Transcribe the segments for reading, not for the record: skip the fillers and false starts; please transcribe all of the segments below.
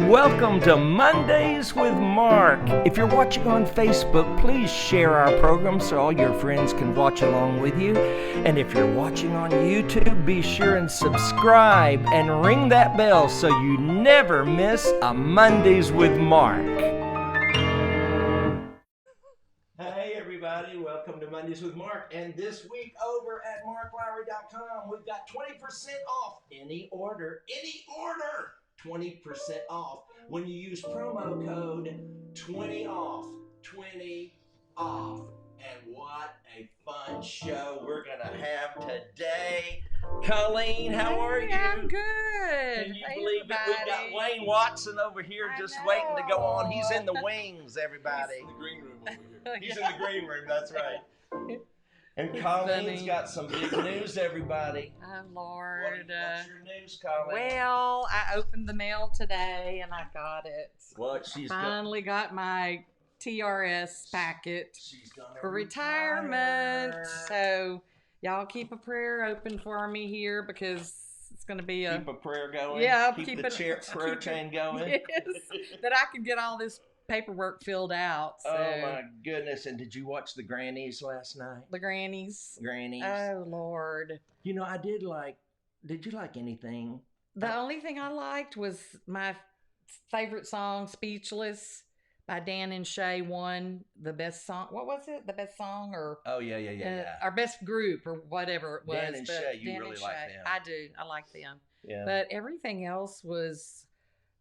Welcome to Mondays with Mark. If you're watching on Facebook, please share our program so all your friends can watch along with you. And if you're watching on YouTube, be sure and subscribe and ring that bell so you never miss a Mondays with Mark. Hey everybody, welcome to Mondays with Mark. And this week over at marklowry.com, we've got 20% off any order. 20% off when you use promo code 20 off. 20 off. And what a fun show we're going to have today. Colleen, how are you? I'm good. Can you believe it? We've got Wayne Watson over here just waiting to go on. He's in the wings, everybody. He's in the green room over here. He's in the green room, that's right. And Colleen's got some big news, everybody. Oh, Lord. What's your news, Colleen? Well, I opened the mail today and I got it. What? She's finally got my TRS packet she's gonna for retirement. So, y'all keep a prayer open for me here because it's going to be keep a prayer going. Yeah, keep the prayer chain going. Yes, that I can get all this paperwork filled out. So. Oh my goodness! And did you watch the grannies last night? The grannies. Oh Lord! You know, I did like. Did you like anything? The only thing I liked was my favorite song, "Speechless" by Dan and Shay. Won the best song. What was it? The best song or? Oh yeah. Our best group or whatever it was. Dan and Shay, you really like them. I do. I like them. Yeah. But everything else was.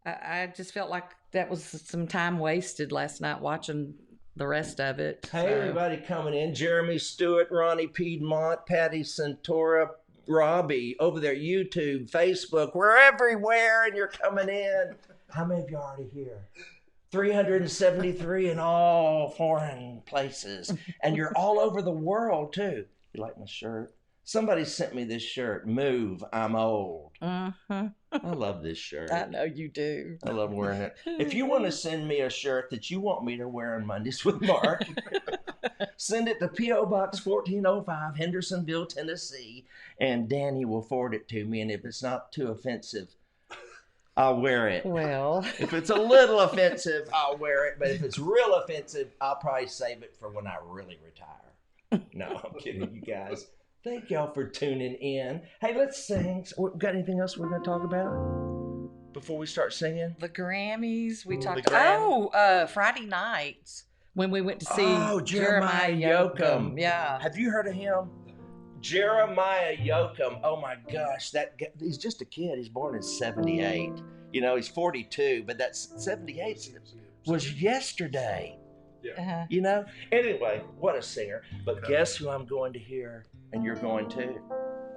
I just felt like that was some time wasted last night watching the rest of it. Hey, everybody coming in. Jeremy Stewart, Ronnie Piedmont, Patty Santora, Robbie, over there, YouTube, Facebook. We're everywhere, and you're coming in. How many of you are already here? 373 in all foreign places. And you're all over the world, too. You like my shirt? Somebody sent me this shirt. Move, I'm old. Mm-hmm. I love this shirt. I know you do. I love wearing it. If you want to send me a shirt that you want me to wear on Mondays with Mark, send it to P.O. Box 1405, Hendersonville, Tennessee, and Danny will forward it to me. And if it's not too offensive, I'll wear it. Well, if it's a little offensive, I'll wear it. But if it's real offensive, I'll probably save it for when I really retire. No, I'm kidding, you guys. Thank y'all for tuning in. Hey, let's sing. Got anything else we're going to talk about before we start singing? The Grammys. We talked about. Friday nights when we went to see Jeremiah Yoakum. Yeah. Have you heard of him? Jeremiah Yoakum. Oh my gosh, that guy, he's just a kid. He's born in 78. You know, he's 42, but that's 78 was yesterday. Yeah. You know? Anyway, what a singer. But guess who I'm going to hear? And you're going to?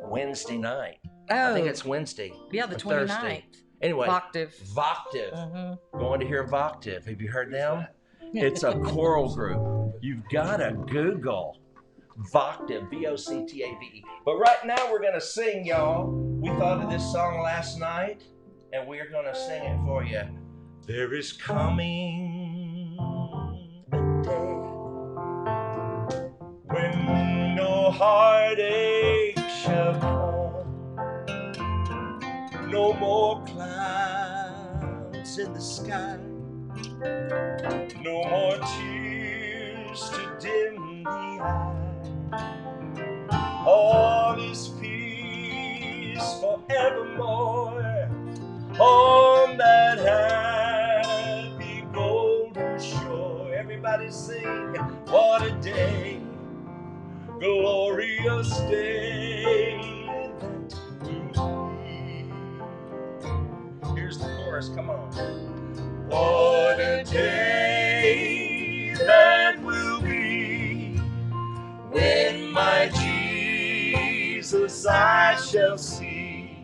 Wednesday night. Oh. I think it's Wednesday. Yeah, the 29th. Anyway. Voctive. Mm-hmm. Going to hear Voctive. Have you heard them? It's a choral group. You've got to Google Voctive, V-O-C-T-A-V-E. But right now we're going to sing, y'all. We thought of this song last night, and we're going to sing it for you. There is coming a day when no heartache shall come, no more clouds in the sky, no more tears to dim the eye. All is peace forevermore on that happy golden shore. Everybody sing, what a day, glorious day that will be. Here's the chorus, come on. What a day that will be, when my Jesus I shall see,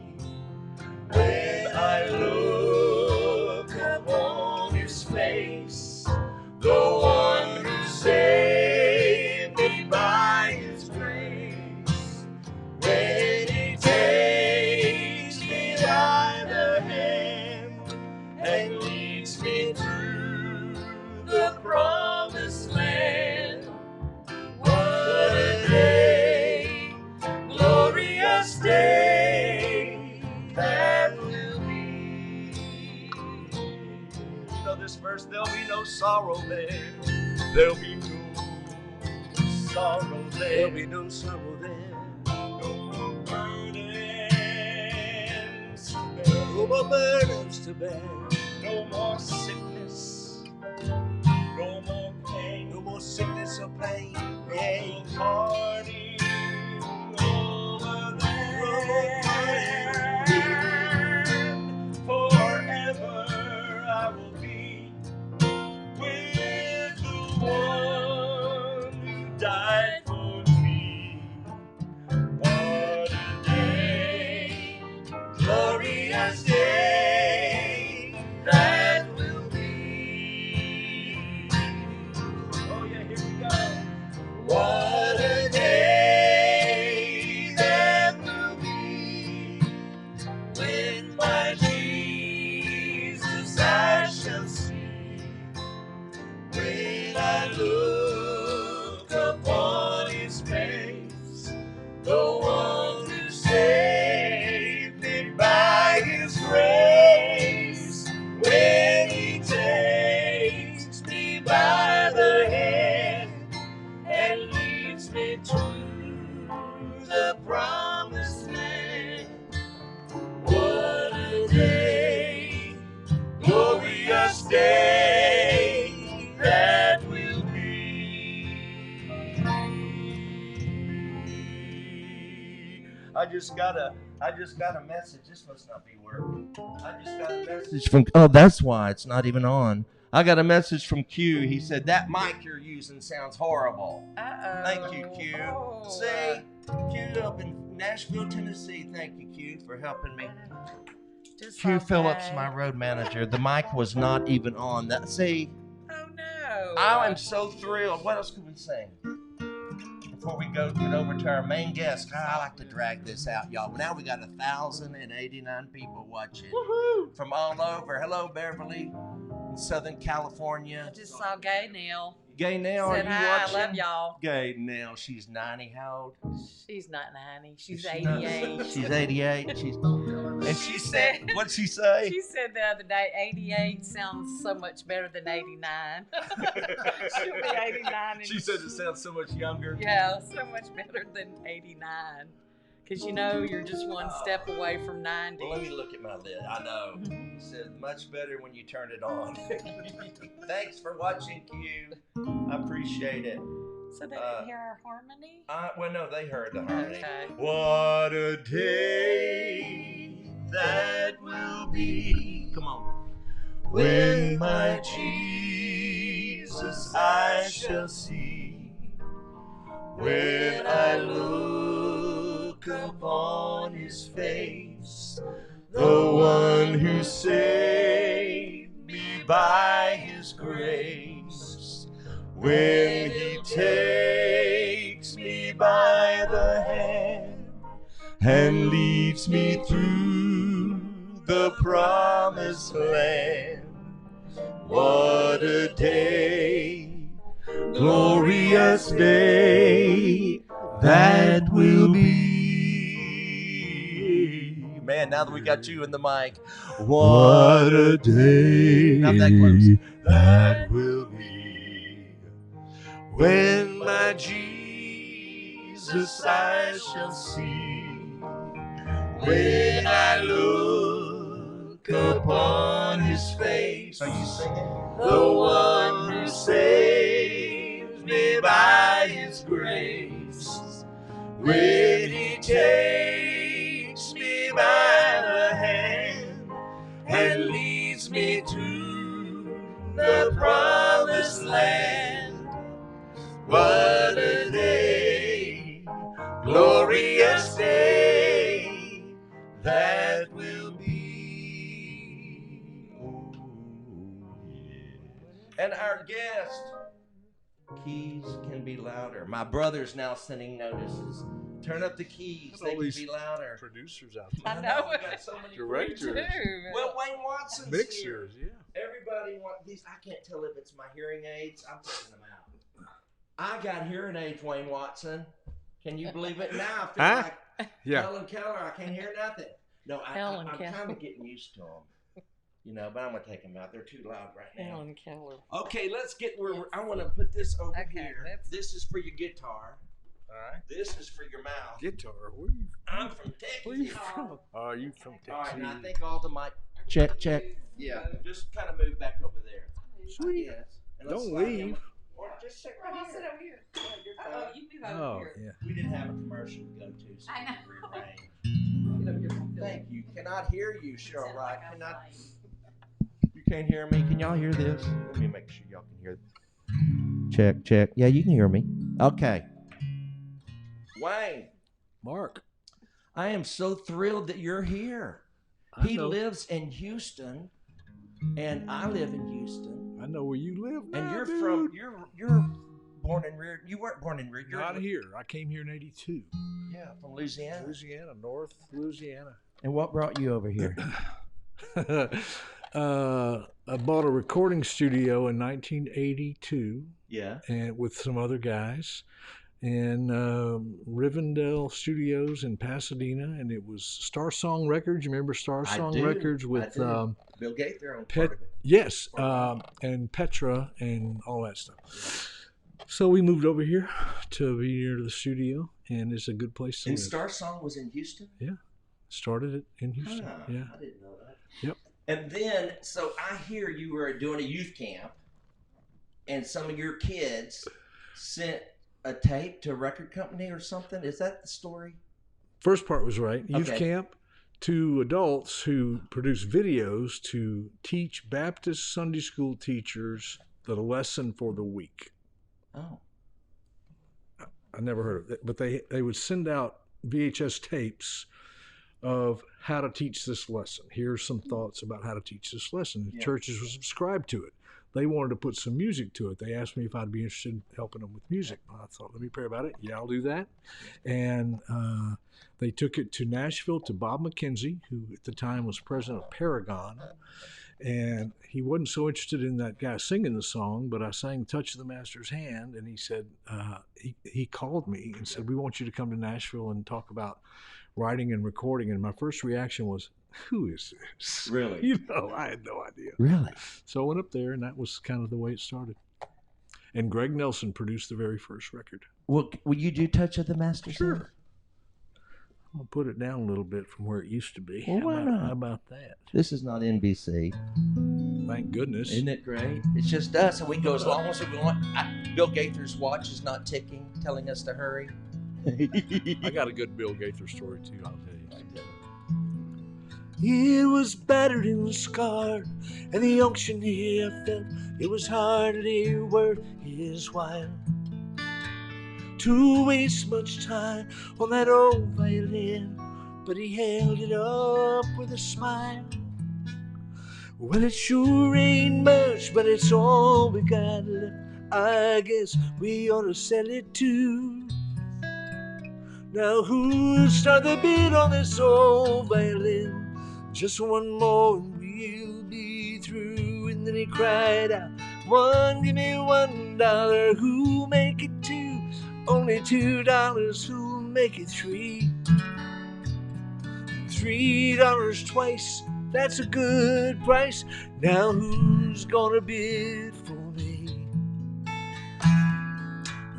when I look upon his face, the one who saved me by his grace, when he takes me by the hand and leads me through the promised land. What a day, glorious day that will be. first, there'll be no sorrow there. There'll be no sorrow there. There'll be no sorrow there. No more burdens to bear. No more burdens to bear. No more sickness. No more pain. No more sickness or pain. No more party over there. Forever I will be with the one who died for me. What a day, glorious day that will be. Oh yeah, here we go. What a day that will be when my Jesus I shall see. When I look upon his face, the one who saved me by his grace, when he takes me by the hand and leads me to the promised land. What a day, glorious day that will be. I just got a message. This must not be working. I just got a message from. Oh, that's why it's not even on. I got a message from Q. He said that mic you're using sounds horrible. Uh-oh. Thank you, Q. Oh. See, Q up in Nashville, Tennessee. Thank you, Q, for helping me. Just Q okay. Phillips, my road manager. The mic was not even on. That. See, Oh no. I am so thrilled. What else could we sing? Before we get over to our main guest, I like to drag this out, y'all. Now we got 1,089 people watching. Woohoo! From all over. Hello, Beverly, in Southern California. I just saw Gay Neil. Gay Nell, are Said you hi, watching? I love y'all. Gay Nell, she's 90. How old? She's not 90. She's Is she not? 88. She's 88. And she said, what'd she say? She said the other day, 88 sounds so much better than 89. She'll be 89. And She said it sounds so much younger. yeah, so much better than 89. Because you know you're just one step away from 90. Well, let me look at my lid. I know. You said much better when you turn it on. Thanks for watching, Q. I appreciate it. So they didn't hear our harmony? Well, no, they heard the harmony. Okay. What a day that will be. Come on. When my Jesus I shall see. When I look upon his face, the one who saved me by his grace, when he takes me by the hand and leads me through the promised land. What a day, glorious day that will be. Man, now that we got you in the mic, what a day not that close. That will be when my Jesus I shall see. When I look upon his face, are you singing? The one who saves me by his grace, when he takes me by the hand and leads me to the promised land. What a day, glorious day that will be. Oh, yeah. And our guest, keys can be louder. My brother's now sending notices. Turn up the keys. They can be louder. Producers out I there. know. We got so many Directors. producers. Well, Wayne Watson's Mixers, here. yeah. Everybody wants these. I can't tell if it's my hearing aids. I'm taking them out. I got hearing aids, Wayne Watson. Can you believe it? Now I feel Huh? like Yeah. Helen Keller. I can't hear nothing. No, I'm Helen kind Keller. of getting used to them. you know, but I'm gonna take them out. They're too loud right now. Helen Keller. Okay, let's get where I want to put this over Okay, here. This is for your guitar. All right. This is for your mouth. Guitar. Where you? I'm from Texas. Where you from? Oh, you from Texas? All right, and I think all the mic. Check. Yeah, just kind of move back over there. Sweet. Yes. And let's Don't slide leave. him- Or just sit right here. over here. Yeah, you're fine. Oh, you move over Oh, here. yeah. We didn't have a commercial to go to, so I know. we rearranged. Get over here from Phil. Thank you. Cannot hear you, Cheryl. Sounds Right? like I'm Cannot. playing. You can't hear me. Can y'all hear this? Let me make sure y'all can hear. Check. Yeah, you can hear me. Okay. Wayne, Mark. I am so thrilled that you're here. I He know. lives in Houston, and I live in Houston. I know where you live now, And you're dude. from you're born and reared. You weren't born and reared. You're Not here. I came here in '82. Yeah, from Louisiana. Louisiana, North Louisiana. And what brought you over here? I bought a recording studio in 1982, Yeah. and with some other guys, in Rivendell Studios in Pasadena, and it was Star Song Records. You remember Star I Song do. Records I with do. Bill Gaither on Pet- part of it. yes, and Petra and all that stuff. So we moved over here to be near the studio, and it's a good place to And live. Star Song was in Houston? Started it in Houston. Huh, Yeah. I didn't know that. Yep. And then, so I hear you were doing a youth camp, and some of your kids sent a tape to a record company or something. Is that the story? First part was right. Youth Okay. camp to adults who produce videos to teach Baptist Sunday school teachers the lesson for the week. Oh. I never heard of it, but they would send out VHS tapes of how to teach this lesson. Here's some thoughts about how to teach this lesson. The Yeah. churches were subscribed to it. They wanted to put some music to it. They asked me if I'd be interested in helping them with music. I thought, let me pray about it. Yeah, I'll do that. And they took it to Nashville to Bob McKenzie, who at the time was president of Paragon. And he wasn't so interested in that guy singing the song, but I sang Touch of the Master's Hand. And he said, he called me and said, we want you to come to Nashville and talk about writing and recording. And my first reaction was, who is this? Really? You know, I had no idea. Really? So I went up there, and that was kind of the way it started. And Greg Nelson produced the very first record. Will you do Touch of the Master's Hand? Sure. I'll put it down a little bit from where it used to be. Well, why not? How about that? This is not NBC. Thank goodness. Isn't it great? It's just us, and we can go as long as we want. Bill Gaither's watch is not ticking, telling us to hurry. I got a good Bill Gaither story, too, I'll tell you. It was battered and scarred, and the auctioneer felt it was hardly worth his while to waste much time on that old violin, but he held it up with a smile. Well, it sure ain't much, but it's all we got left. I guess we ought to sell it too. Now who'll start the bid on this old violin? Just one more and we'll be through. And then he cried out, one, give me $1. Who'll make it two? Only $2. Who'll make it three? $3 twice, that's a good price. Now who's gonna bid for me?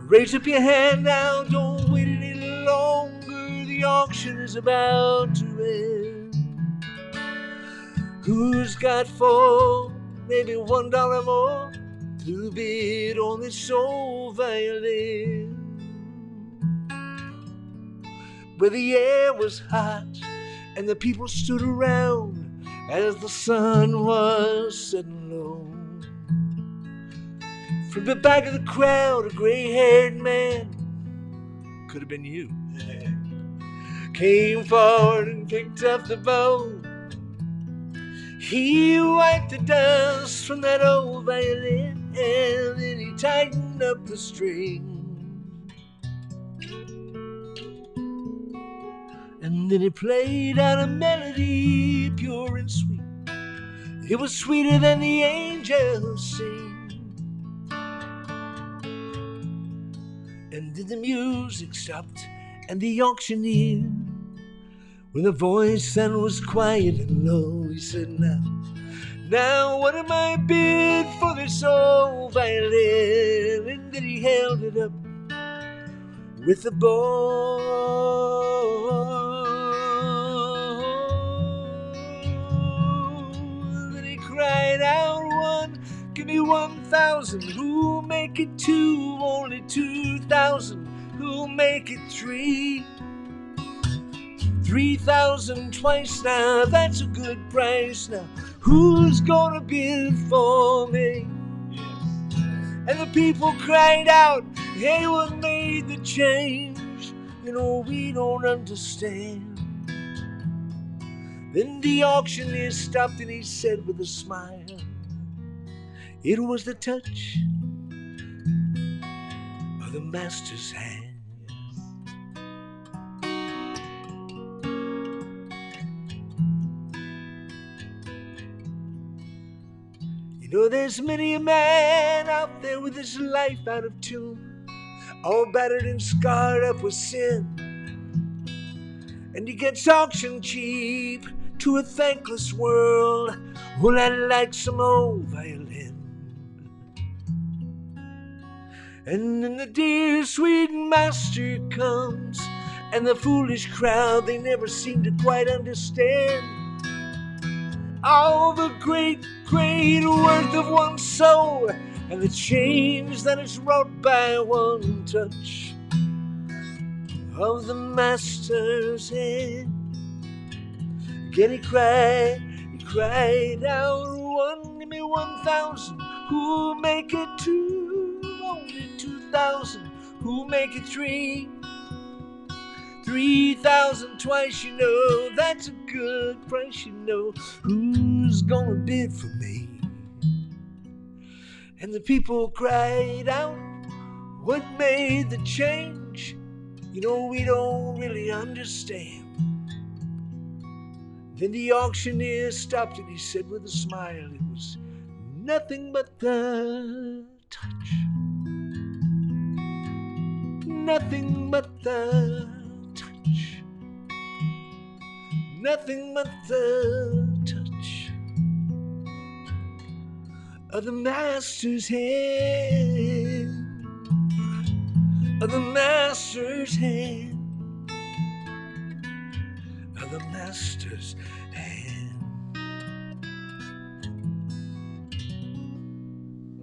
Raise up your hand now, don't wait a little longer. The auction is about to end. Who's got four, maybe $1 more to bid on this old violin? Where the air was hot and the people stood around as the sun was setting low. From the back of the crowd, a gray-haired man, could have been you, came forward and picked up the bow. He wiped the dust from that old violin, and then he tightened up the string. And then he played out a melody pure and sweet. It was sweeter than the angels sing. And then the music stopped, and the auctioneer, with a voice that was quiet and low, he said, now, Now what am I bid for this old violin? And then he held it up with a bow. Then he cried out, one, give me 1,000. Who'll make it two? Only 2,000. Who'll make it three? 3,000 twice now. That's a good price now. Who's gonna bid for me? And the people cried out, hey, what made the change? You know, we don't understand. Then the auctioneer stopped and he said with a smile, it was the touch of the master's hand. You know, there's many a man out there with his life out of tune, all battered and scarred up with sin, and he gets auctioned cheap to a thankless world. Well, I like some old violin. And then the dear sweet master comes, and the foolish crowd, they never seem to quite understand all the great worth of one soul, and the change that is wrought by one touch of the master's hand. Again he cried out, one, give me 1,000. Who'll make it two? Only 2,000. Who'll make it three? 3,000 twice, you know, that's a good price, you know. Who's gonna bid for me? And the people cried out, what made the change? You know, we don't really understand. Then the auctioneer stopped and he said with a smile, it was nothing but the touch. Nothing but the touch. Nothing but the touch of the master's hand. Of the master's hand. Of the master's hand.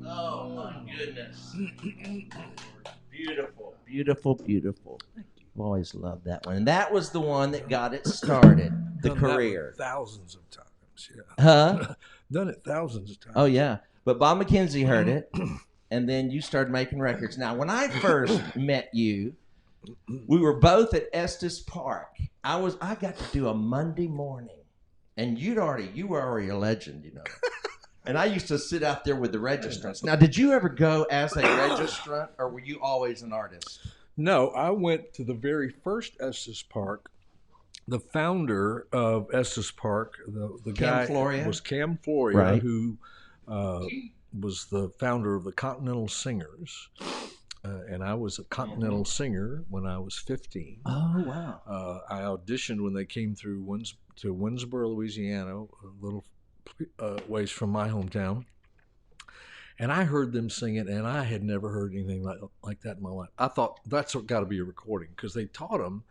Oh my goodness. Beautiful, beautiful, beautiful. I've always loved that one. And that was the one that got it started, the Done career. that thousands of times, yeah. Huh? Done it thousands of times. Oh, yeah. But Bob McKenzie heard it, and then you started making records. Now, when I first met you, we were both at Estes Park. I got to do a Monday morning, and you were already a legend, you know. And I used to sit out there with the registrants. Now, did you ever go as a registrant, or were you always an artist? No, I went to the very first Estes Park. The founder of Estes Park, the guy Floria? was Cam Floria, Right. who was the founder of the Continental Singers. And I was a Continental singer when I was 15. Oh, wow. I auditioned when they came through to Winsboro, Louisiana, a little ways from my hometown. And I heard them sing it, and I had never heard anything like that in my life. I thought that's got to be a recording, because they taught them,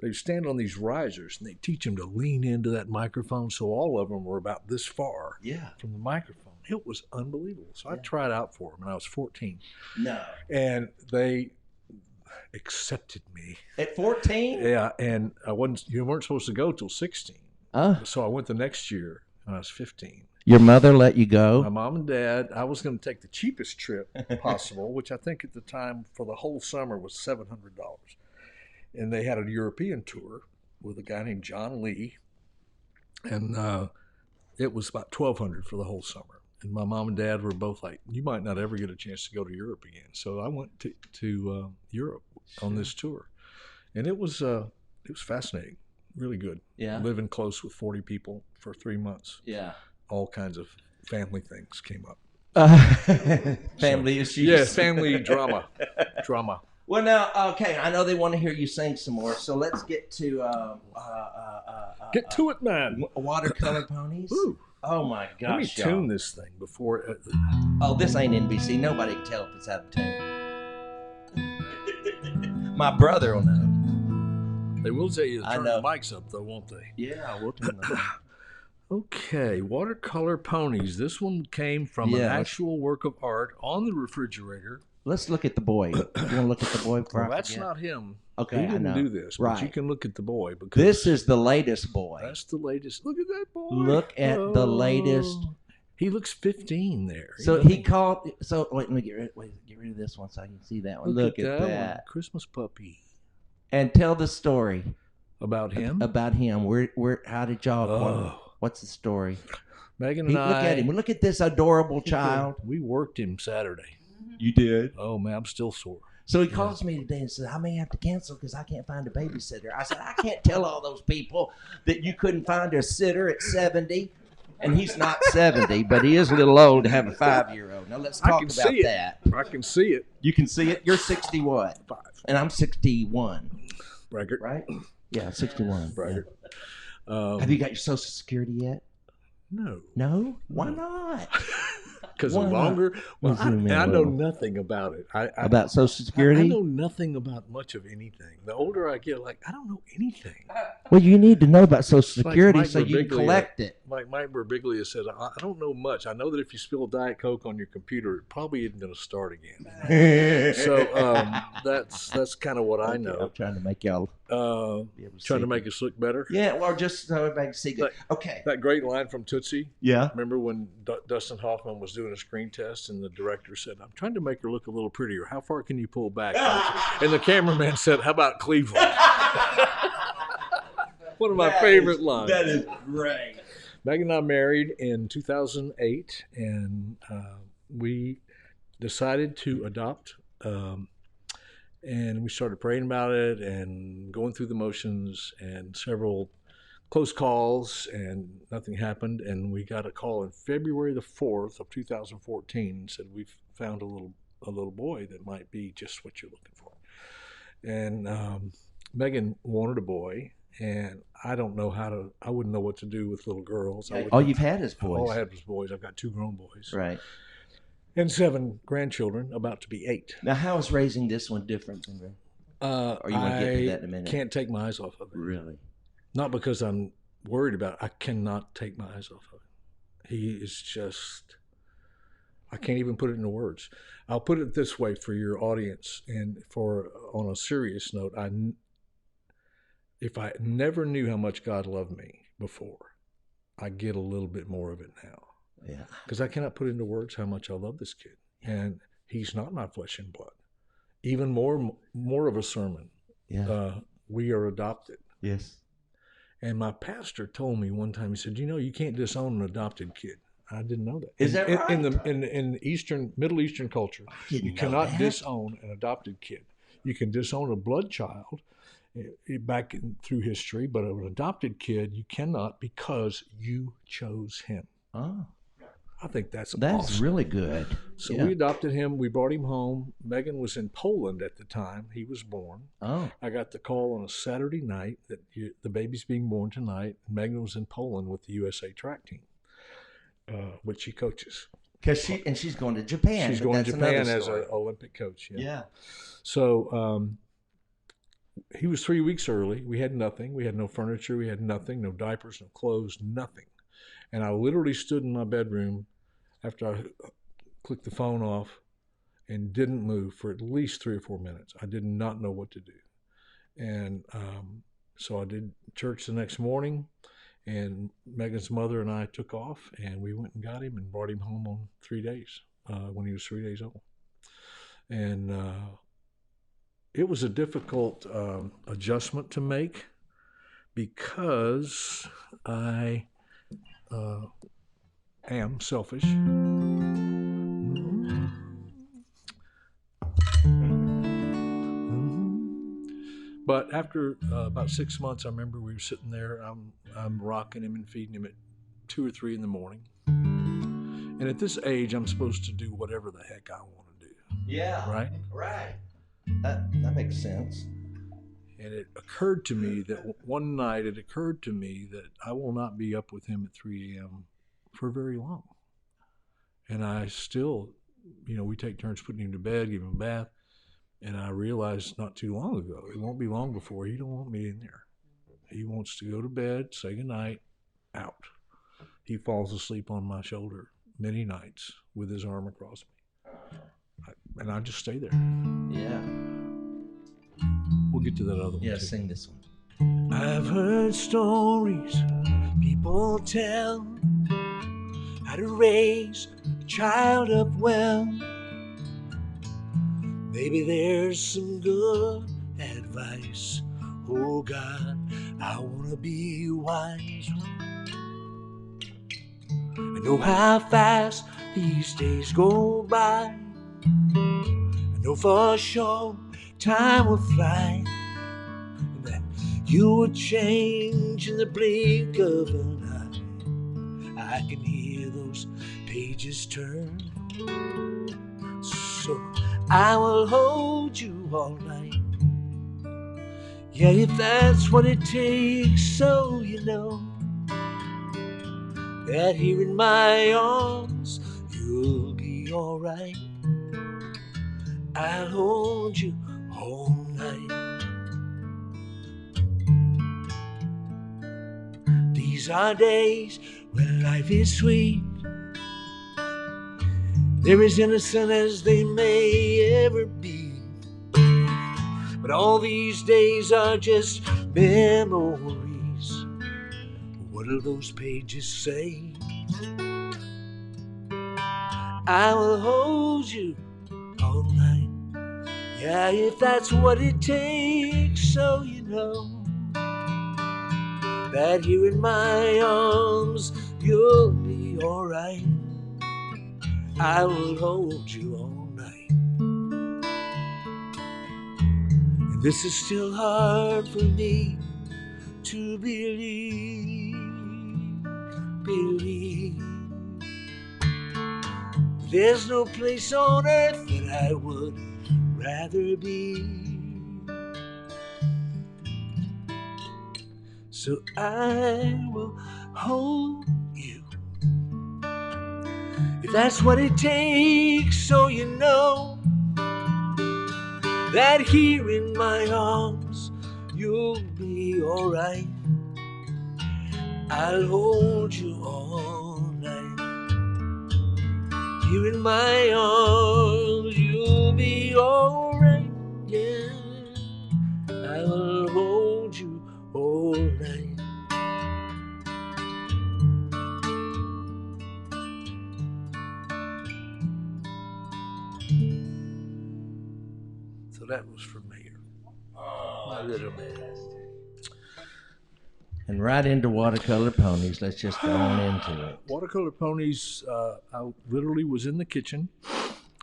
they'd stand on these risers, and they teach them to lean into that microphone, so all of them were about this far from the microphone. It was unbelievable. So I tried out for them, and I was 14. No. And they accepted me. At 14? Yeah, and you weren't supposed to go till 16. So I went the next year when I was 15. Your mother let you go? My mom and dad, I was going to take the cheapest trip possible, which I think at the time for the whole summer was $700. And they had a European tour with a guy named John Lee. And it was about $1,200 for the whole summer. And my mom and dad were both like, you might not ever get a chance to go to Europe again. So I went to Europe on this tour. And it was fascinating, really good. Yeah. Living close with 40 people for 3 months. Yeah. All kinds of family things came up. Family issues. Yes, family drama. Well, now, okay, I know they want to hear you sing some more, so let's get to Get to it, man. Watercolor Ponies. Ooh. Oh my gosh! Let me tune y'all. this thing before. Oh, this ain't NBC. Nobody can tell if it's out of tune. My brother will know. They will tell you to I turn know. the mics up, though, won't they? Yeah, we'll turn them. Okay, Watercolor Ponies. This one came from an Yes. actual work of art on the refrigerator. Let's look at the boy. You want to look at the boy? before Well, I that's forget? not him. Okay, He I didn't know. do this, but you Right. can look at the boy because This is the latest boy. that's the latest. Look at that boy. Look at the latest. He looks 15 there. So doesn't he called. So wait, let me get rid of this one so I can see that one. Look Look at one. that. Christmas puppy. And tell the story About him? about him. Where? How did y'all? Oh. What's the story? Megan and I. Look at him. Look at this adorable child. We worked him Saturday. You did. Oh, man, I'm still sore. So he calls me today and says, I may have to cancel because I can't find a babysitter. I said, I can't tell all those people that you couldn't find a sitter at 70. And he's not 70, but he is a little old to have a 5-year-old. Now let's talk about that. I can see it. You can see it. You're 60 what? 5. And I'm 61. Braggart. Right? Yeah, 61. Braggart. Have you got your Social Security yet? No. No? Why not? Because Why the not? longer. Well, Let's zoom in I a know little. nothing about it. About Social Security? I know nothing about much of anything. The older I get, like, I don't know anything. Well, you need to know about Social Like Security Mike so you can Birbiglia. collect it. Like Mike Birbiglia said, I don't know much. I know that if you spill Diet Coke on your computer, it probably isn't going to start again. So that's kind of what I Okay, know. I'm trying to make y'all be able to Trying see to make us look better. Yeah, well, just so everybody can see good. Okay. That great line from Tootsie. Yeah. Remember when Dustin Hoffman was doing a screen test and the director said, I'm trying to make her look a little prettier. How far can you pull back? And the cameraman said, how about Cleveland? One of my favorite lines. That is great. Megan and I married in 2008, and we decided to adopt. And we started praying about it and going through the motions and several close calls, and nothing happened. And we got a call on February the 4th of 2014 and said, we've found a little boy that might be just what you're looking for. And Megan wanted a boy, and I wouldn't know what to do with little girls. All you've had is boys. All I had was boys. I've got 2 grown boys. Right. And 7 grandchildren, about to be 8. Now, how is raising this one different than Or you want to get to that in a minute? Can't take my eyes off of it. Really? Not because I'm worried about it. I cannot take my eyes off of it. He is just, I can't even put it into words. I'll put it this way for your audience, and on a serious note, if I never knew how much God loved me before, I get a little bit more of it now. Yeah. Because I cannot put into words how much I love this kid. And he's not my flesh and blood. Even more of a sermon. Yeah. We are adopted. Yes. And my pastor told me one time, he said, you can't disown an adopted kid. I didn't know that. Is that right? In the Middle Eastern culture, you cannot disown an adopted kid. You can disown a blood child through history, but an adopted kid, you cannot, because you chose him. Oh. I think that's awesome. Really good. So we adopted him. We brought him home. Megan was in Poland at the time he was born. Oh. I got the call on a Saturday night that the baby's being born tonight. Megan was in Poland with the USA track team, which she coaches. She's going to Japan. She's going to Japan as an Olympic coach. Yeah. So he was 3 weeks early. We had nothing. We had no furniture. We had nothing. No diapers. No clothes. Nothing. And I literally stood in my bedroom after I clicked the phone off and didn't move for at least 3 or 4 minutes. I did not know what to do. And so I did church the next morning, and Megan's mother and I took off, and we went and got him and brought him home on 3 days, when he was 3 days old. And it was a difficult adjustment to make, because I am selfish. But after about 6 months, I remember we were sitting there. I'm rocking him and feeding him at 2 or 3 in the morning. And at this age, I'm supposed to do whatever the heck I want to do. Yeah. Right? Right. That makes sense. And it occurred to me that one night, I will not be up with him at 3 a.m. for very long. And I still, we take turns putting him to bed, give him a bath. And I realized not too long ago, it won't be long before he don't want me in there. He wants to go to bed, say goodnight, out. He falls asleep on my shoulder many nights with his arm across me. And I just stay there. Yeah. We'll get to that other one. Yeah, too. sing this one. I've heard stories people tell how to raise a child up well. Maybe there's some good advice. Oh God, I want to be wise. I know how fast these days go by. I know for sure time will fly. And that you would change in the blink of an eye. I can hear those pages turn. So I will hold you all night. Yeah, if that's what it takes, so you know that here in my arms you'll be alright. I'll hold you all night. These are days when life is sweet. They're as innocent as they may ever be. But all these days are just memories. What do those pages say? I will hold you all night. Yeah, if that's what it takes, so you know that here in my arms you'll be alright. I will hold you all night. And this is still hard for me to believe. There's no place on earth that I would rather be. So I will hold you. If that's what it takes, so you know that here in my arms you'll be alright. I'll hold you all night. Here in my arms you'll be alright. Yeah, I will hold you all night. So that was for Mayor. My little man. And right into Watercolor Ponies. Let's just go on into it. Watercolor Ponies, I literally was in the kitchen.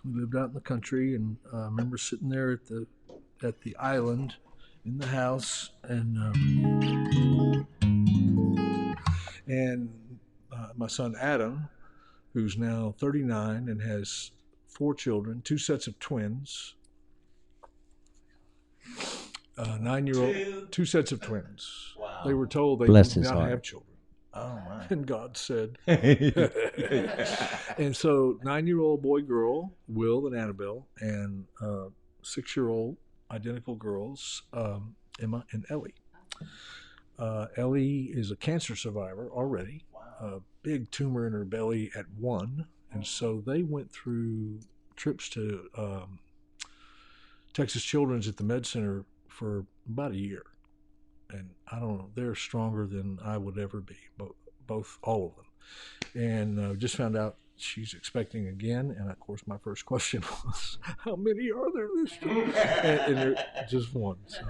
We lived out in the country, and I remember sitting there at the island in the house, and my son Adam, who's now 39 and has 4 children, 2 sets of twins. 9-year-old, 2 sets of twins. Wow. They were told they Bless did his not heart. have children. Oh, my. And God said. And so 9-year-old boy, girl, Will and Annabelle, and 6-year-old identical girls, Emma and Ellie. Ellie is a cancer survivor already. Wow. A big tumor in her belly at 1. And so they went through trips to Texas Children's at the Med Center for about a year. And I don't know, they're stronger than I would ever be, all of them. And just found out she's expecting again. And of course, my first question was, how many are there this time? And they're just 1. So.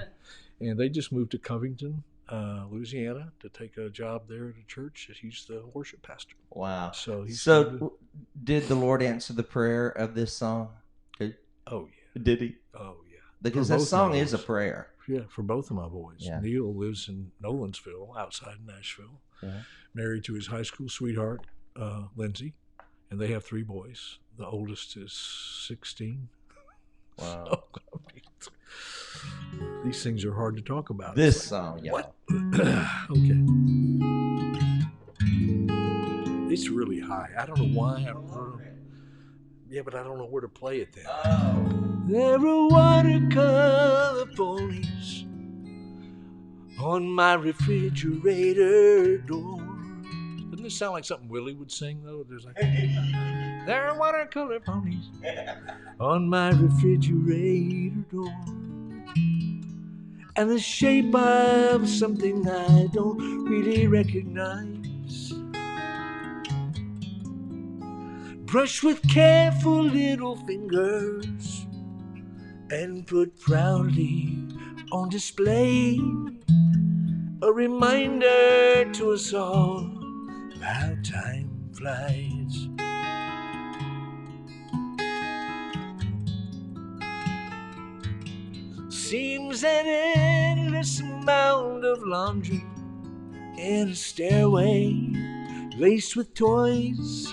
And they just moved to Covington, Louisiana, to take a job there at a church. He's the worship pastor. Wow. So did the Lord answer the prayer of this song? Oh, yeah. Did he? Oh, yeah. Because For this both song my is a boys. prayer. Yeah, for both of my boys. Yeah. Neil lives in Nolansville, outside Nashville. Yeah. Married to his high school sweetheart, Lindsay, and they have 3 boys. The oldest is 16. Wow. So, these things are hard to talk about. This song, y'all. Okay. It's really high. I don't know why. I don't know. Yeah, but I don't know where to play it then. Oh. There are watercolor ponies on my refrigerator door. Doesn't this sound like something Willie would sing, though? There's like, there are watercolor ponies on my refrigerator door. And the shape of something I don't really recognize. Brush with careful little fingers and put proudly on display. A reminder to us all how time flies. Seems an endless amount of laundry in a stairway laced with toys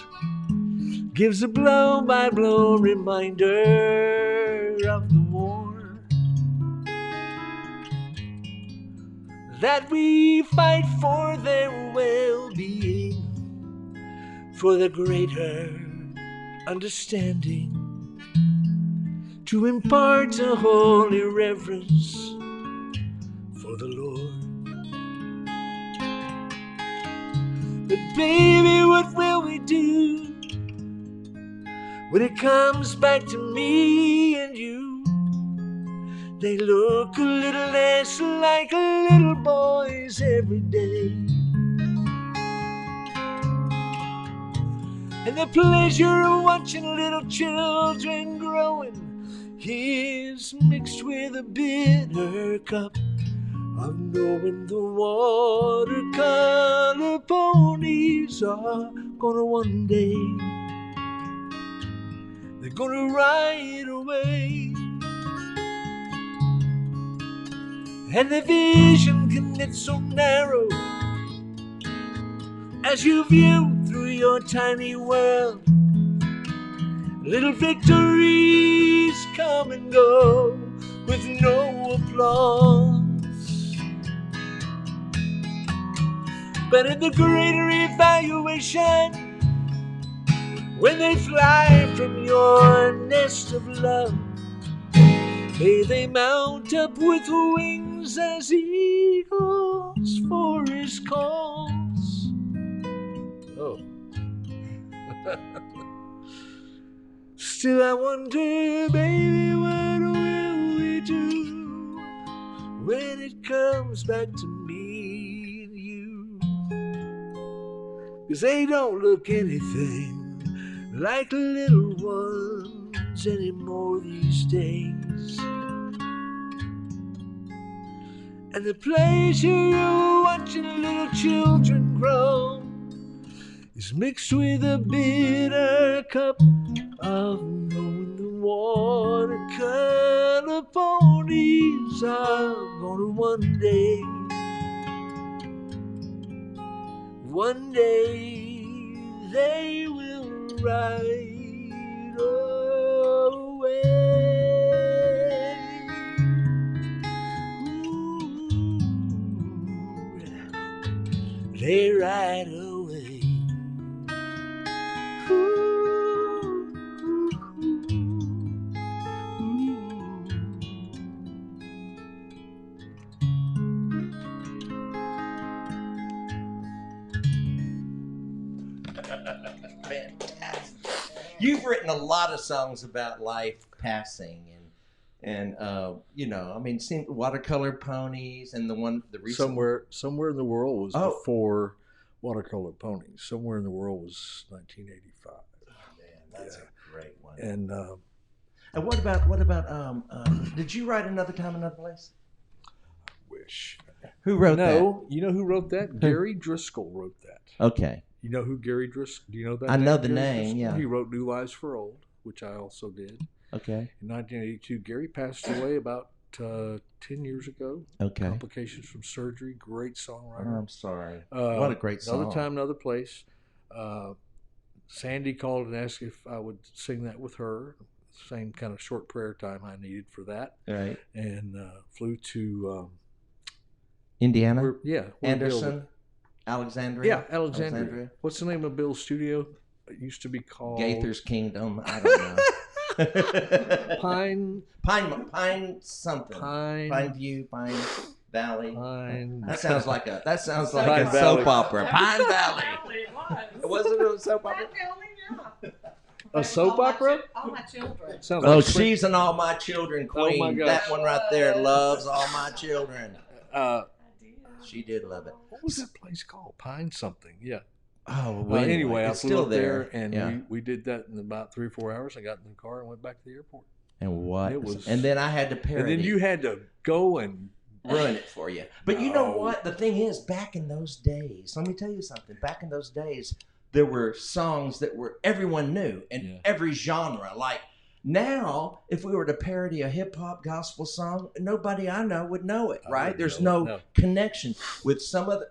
gives a blow-by-blow reminder of the war that we fight for their well-being, for the greater understanding, to impart a holy reverence for the Lord. But baby, what will we do when it comes back to me and you? They look a little less like little boys every day. And the pleasure of watching little children growing is mixed with a bitter cup of knowing the watercolor ponies are gonna one day, they're gonna ride away. And the vision can get so narrow as you view through your tiny world. Little victories come and go with no applause. But in the greater evaluation, when they fly from your nest of love, may they mount up with wings as eagles for his cause. Oh. Still I wonder, baby, what will we do when it comes back to me and you? 'Cause they don't look anything like little ones anymore these days. And the pleasure of watching little children grow is mixed with a bitter cup of knowing the watercolor ponies are gonna one day they will ride away. Ooh, they ride away. Fantastic. You've written a lot of songs about life passing and you know, I mean, Watercolor Ponies and the recent Somewhere in the world was Oh. before Watercolor Ponies. Somewhere in the world was 1985. Man, that's a great one. And And what about did you write Another Time, Another Place? wish. Who wrote that? No, you know who wrote that? Gary Driscoll wrote that. Okay. You know who Gary Driscoll? Do you know that? I know the Gary name, Driscoll? yeah. He wrote New Lives for Old, which I also did. Okay. In 1982, Gary passed away about 10 years ago. Okay. Complications from surgery. Great songwriter. I'm sorry. What a great song. Another Time, Another Place. Sandy called and asked if I would sing that with her. Same kind of short prayer time I needed for that. Right. And flew to Indiana? where Bill- Anderson? Alexandria? Yeah, Alexandria. What's the name of Bill's studio? It used to be called Gaither's Kingdom. I don't know. Pine something. Pine Pine View, Pine Valley. Pine. That sounds like a Pine soap Valley. opera. Pine Valley. Wasn't it a soap opera? A soap opera? All my children. Sounds Oh, like she's an All My Children queen. my gosh. That one right there loves All My Children. Uh, She did love it. what was that place called? Pine something. Yeah. Oh, Well, anyway, I it's flew still up there, and Yeah. we did that in about 3 or 4 hours. I got in the car and went back to the airport. And what? It was- and then I had to parody. And then you had to go and ruin it for you. But you know No. what? The thing is, back in those days, let me tell you something. Back in those days, there were songs that were everyone knew in Yeah. every genre. Like now, if we were to parody a hip hop gospel song, nobody I know would know it. I Right? wouldn't There's know it, no no. connection with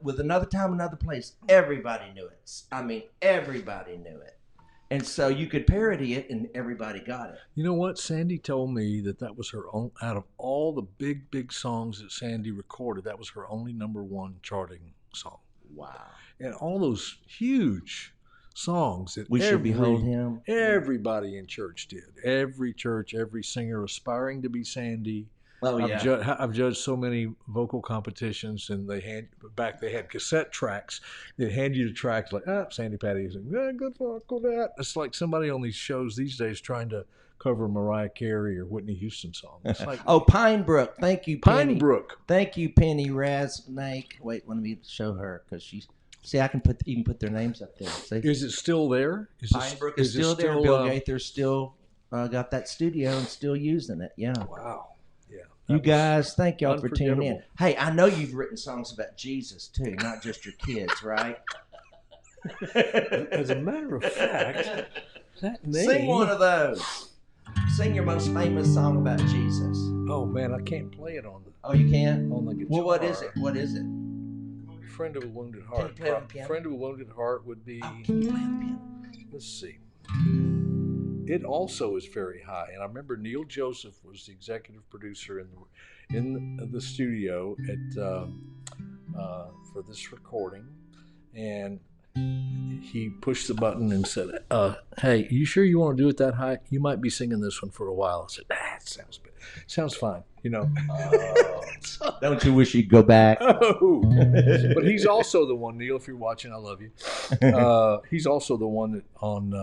with another time, another place. Everybody knew it. I mean, everybody knew it. And so you could parody it, and everybody got it. You know what? Sandy told me that was her own, out of all the big songs that Sandy recorded, that was her only #1 charting song. Wow. And all those huge songs that We should behold him. everybody in church did. Every church, every singer aspiring to be Sandy. Oh yeah. I've judged so many vocal competitions, and they had cassette tracks. They'd hand you the tracks like, Sandy Patty is good luck with that. It's like somebody on these shows these days trying to cover Mariah Carey or Whitney Houston songs. It's like Oh, Pine Brook. Thank you, Penny. Pine Brook. Thank you, Penny Rasnake. Wait, let me show her because she's. See, I can even put their names up there. See? Is it still there? Pine Brook is still there. Bill Gaither's still got that studio and still using it. Yeah. Wow. Yeah. You guys, thank y'all for tuning in. unforgettable. Hey, I know you've written songs about Jesus too, not just your kids, right? As a matter of fact, that name. Sing one of those. Sing your most famous song about Jesus. Oh man, I can't play it on Oh, you can? the guitar. Well, what is it? What is it? Friend of a Wounded Can Heart. you play on the piano? Friend of a Wounded Heart would be. Oh, can you play on the piano? Let's see. It also is very high, and I remember Neil Joseph was the executive producer in the studio for this recording, and he pushed the button and said, "Hey, you sure you want to do it that high? You might be singing this one for a while." I said, "It sounds good. Sounds fine, you know." Don't you wish you'd go back? Oh, but he's also the one, Neil. If you're watching, I love you. He's also the one that on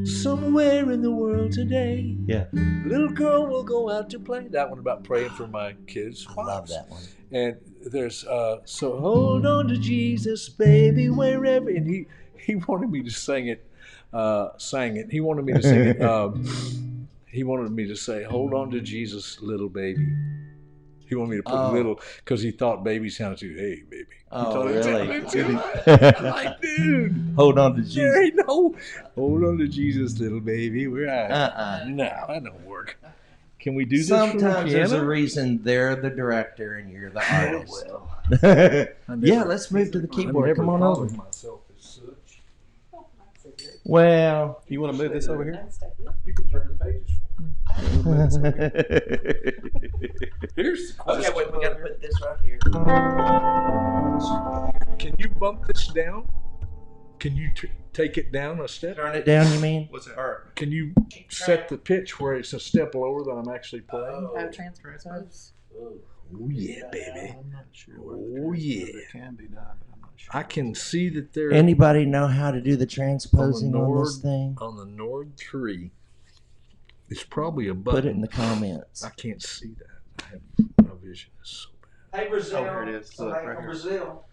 Somewhere in the World Today. Yeah. Little girl will go out to play. That one about praying for my kids. I love that one. And there's so hold on to Jesus, baby, wherever. And he wanted me to sing it. He wanted me to sing it. He wanted me to say, "Hold on to Jesus, little baby." He wanted me to put little because he thought baby sounded too, hey, baby. He Oh, thought it really? sounded too much. I'm like, dude. Hold on to Jesus. There ain't no hold on to Jesus, little baby. We're at. No, that don't work. Can we do this from the Sometimes there's a piano? reason they're the director and you're the artist. I Yeah, never- let's move to the I keyboard. never Come on thought over. of myself as such. Well, You want to move this over here? You can turn the pages Here's the question. okay, wait, we gotta put this right here. Can you bump this down? Can you take it down a step? Turn it down, you mean? What's that? Or, Can you set the pitch where it's a step lower than I'm actually playing? Oh, transpose. Oh yeah, baby. I'm not sure. Oh yeah. It can be done, but I'm not sure. I can see that there anybody know how to do the transposing on this Nord- thing? on the Nord 3. It's probably a button. Put it in the comments. I can't see that. My vision is so bad. Hey, Brazil. Oh, here it is. Look, right here. Brazil.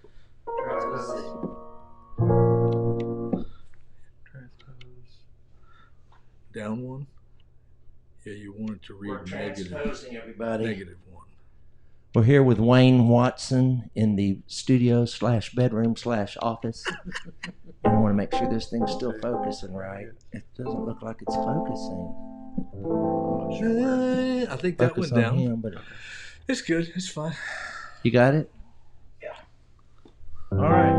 Transpose. Down one? Yeah, you want it to We're read negative. transposing, everybody. Negative one. We're here with Wayne Watson in the studio / bedroom / office. And I want to make sure this thing's still focusing right. It doesn't look like it's focusing. I'm not sure where. I think that Focus went on down. him, but It's good. It's fine. you got it? Yeah. All right.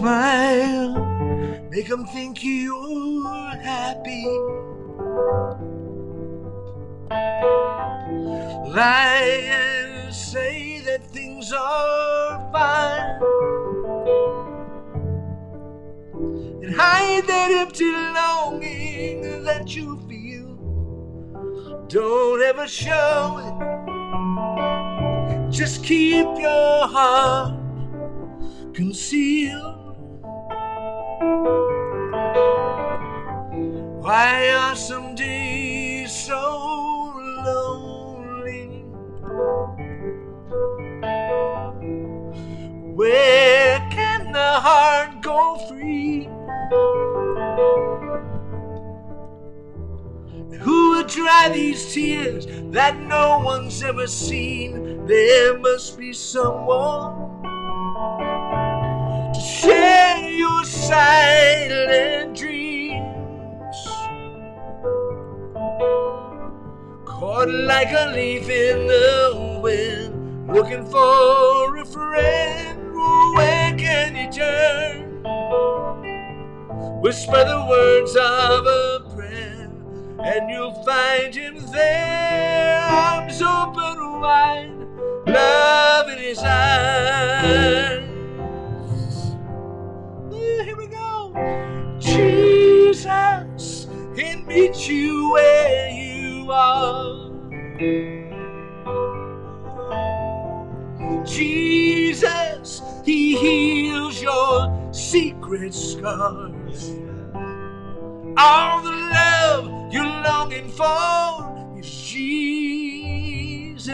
Smile, Make them think you're happy. Lie and say that things are fine, and hide that empty longing that you feel. Don't ever show it. Just keep your heart concealed. Why are some days so lonely? Where can the heart go free? Who would dry these tears that no one's ever seen? There must be someone to share your silent dreams. Caught like a leaf in the wind, looking for a friend. Oh, where can you turn? Whisper the words of a prayer, and you'll find him there. Arms open wide, love in his eyes. Here we go. Jesus, he'll meet you where you are. Jesus, he heals your secret scars. All the love you're longing for is Jesus,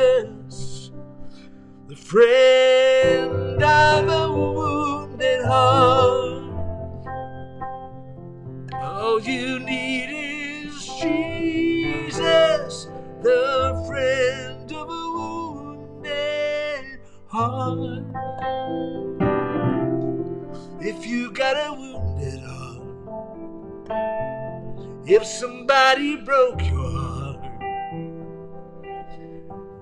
the friend of a wounded heart. All you need is Jesus, the friend of a wounded heart. If you got a wounded heart, if somebody broke your heart,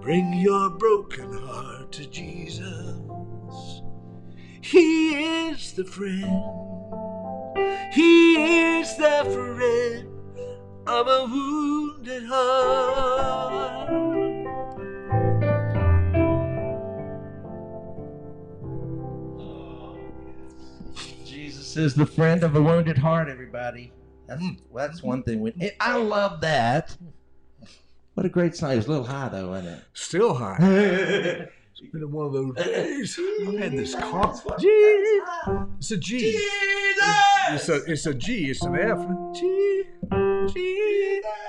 bring your broken heart to Jesus. He is the friend. He is the friend of a wounded heart. Jesus is the friend of a wounded heart, everybody. That's one thing. I love that. What a great song. It was a little high, though, wasn't it? Still high. It's been one of those days. I've had this cough. It's a G. Jesus! It's a G. It's an F. G.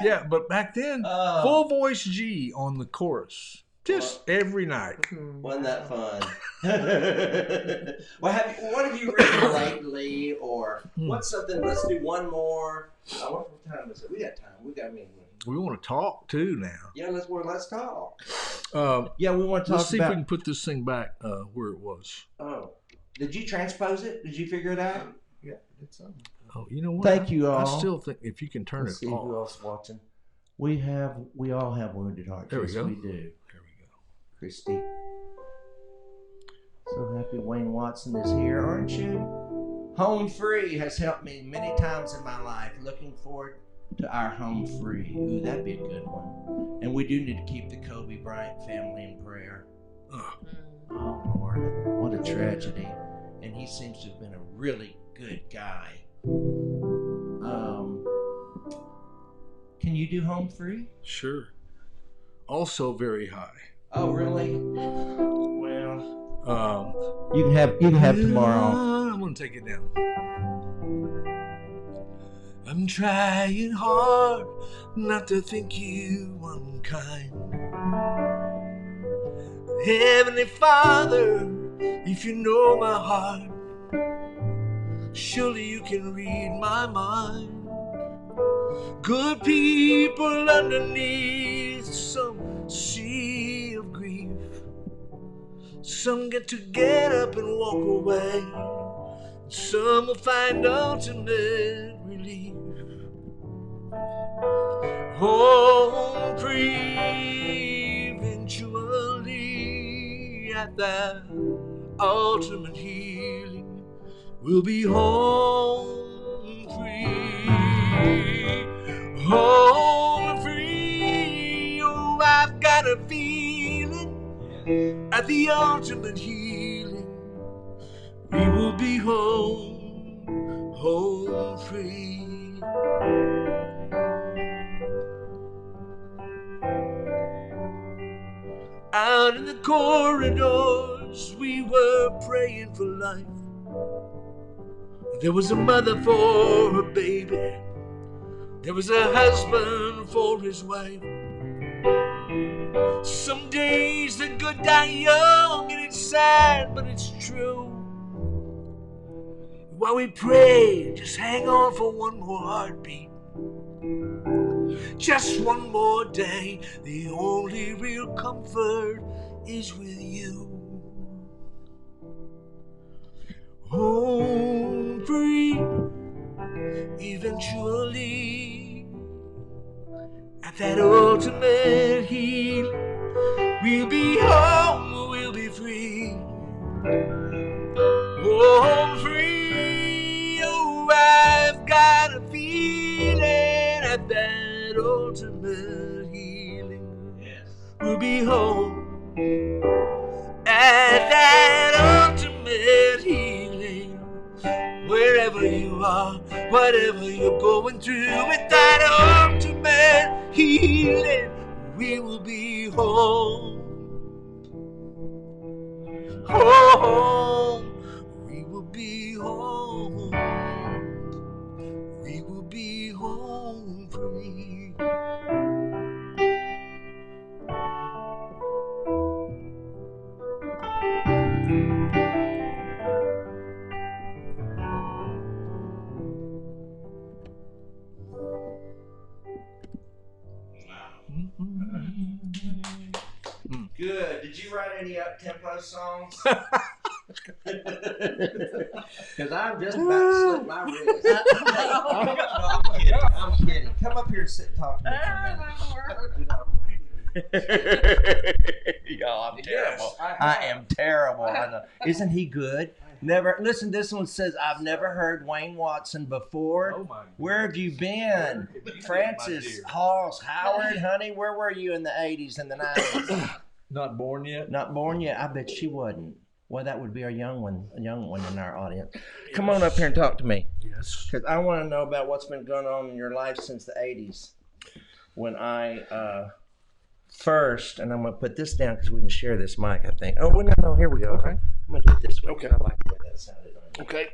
Yeah, but back then, full voice G on the chorus. Just every night. Wasn't that fun? Well, what have you written lately, or what's something? Let's do one more. What time is it? We got time. We want to talk too now. Yeah, let's talk. Yeah, we want to talk. Let's see if we can put this thing back where it was. Oh, did you transpose it? Did you figure it out? Yeah, it's something. Oh, you know what? Thank you all. I still think if you can turn Let's it see off. who else watching. We all have wounded hearts. There we go. We do. There we go. Christy. So happy Wayne Watson is here, aren't you? Home Free has helped me many times in my life. Looking forward to our Home Free. Ooh, that'd be a good one. And we do need to keep the Kobe Bryant family in prayer. Oh, Lord. What a tragedy. And he seems to have been a really good guy. Can you do Home Free? Sure. Also very high. Oh, really? Well, you can have tomorrow. I'm gonna take it down. I'm trying hard not to think you unkind. Heavenly Father, if you know my heart, surely you can read my mind. Good people underneath some sea of grief. Some get to get up and walk away. Some will find ultimate relief. Home free eventually at that ultimate healing will be home At the ultimate healing, we will be home, home free. Out in the corridors, we were praying for life. There was a mother for her baby. There was a husband for his wife. Some days the good die young, and it's sad, but it's true. While we pray, just hang on for one more heartbeat. Just one more day. The only real comfort is with you. Home free, eventually. At that ultimate heal, we'll be home, we'll be free. Home free, oh, I've got a feeling at that ultimate healing. Yes. We'll be home at that ultimate healing. Wherever you are, whatever you're going through, with that ultimate healing, we will be home. Home, we will be home. We will be home free. Good. Did you write any up-tempo songs? Because I'm just about to slip my wrist. No, I'm kidding. I'm kidding. Come up here and sit and talk to me for a minute. Y'all, I'm terrible. Yes, I am terrible. I know. Isn't he good? Never. Listen, this one says, I've never heard Wayne Watson before. Oh my. Where have you been? Francis, Halls, Howard, honey, where were you in the 80s and the 90s? Not born yet? Not born yet? I bet she wasn't. Well, that would be a young one in our audience. Come on up here and talk to me. Yes. Because I want to know about what's been going on in your life since the 80s. When I first, and I'm going to put this down because we can share this mic, I think. Oh, well, no, here we go. Okay. I'm going to do it this way. Okay. I like the way that sounded on you. Okay.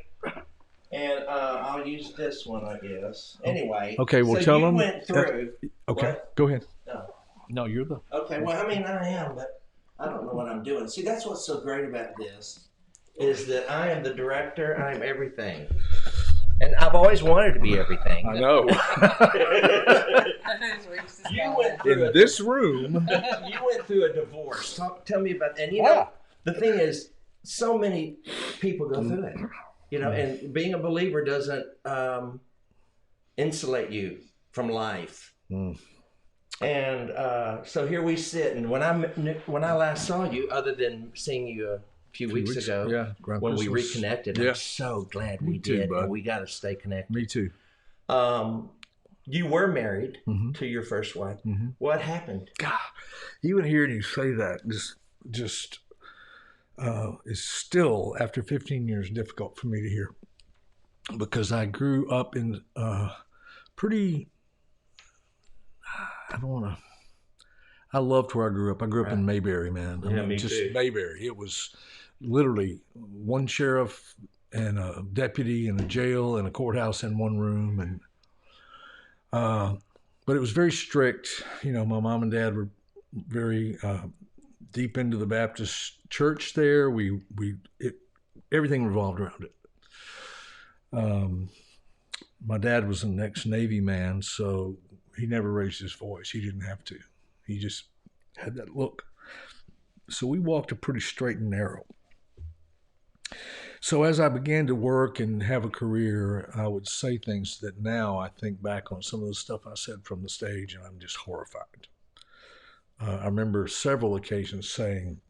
And I'll use this one, I guess. Anyway. Okay, well, so tell you them. went through. Okay, What? go ahead. No. No, you're the. Okay, well, I mean, I am, but I don't know what I'm doing. See, that's what's so great about this, is that I am the director, I am everything. And I've always wanted to be everything. I know. You went through In this room. you went through a divorce. Tell me about, and you know, the thing is, so many people go through it. You know, and being a believer doesn't insulate you from life. Mm. And so here we sit, and when I last saw you, other than seeing you a few weeks ago, when we reconnected, I'm so glad we did, and we got to stay connected. Me too. You were married to your first wife. Mm-hmm. What happened? God, even hearing you say that just is still, after 15 years, difficult for me to hear, because I grew up in pretty. I loved where I grew up. I grew up in Mayberry, man. Me too. Mayberry. It was literally one sheriff and a deputy and a jail and a courthouse in one room, and but it was very strict. You know, my mom and dad were very deep into the Baptist church there. Everything revolved around it. My dad was an ex-Navy man, so he never raised his voice. He didn't have to. He just had that look. So we walked a pretty straight and narrow. So as I began to work and have a career, I would say things that now I think back on some of the stuff I said from the stage, and I'm just horrified. I remember several occasions saying,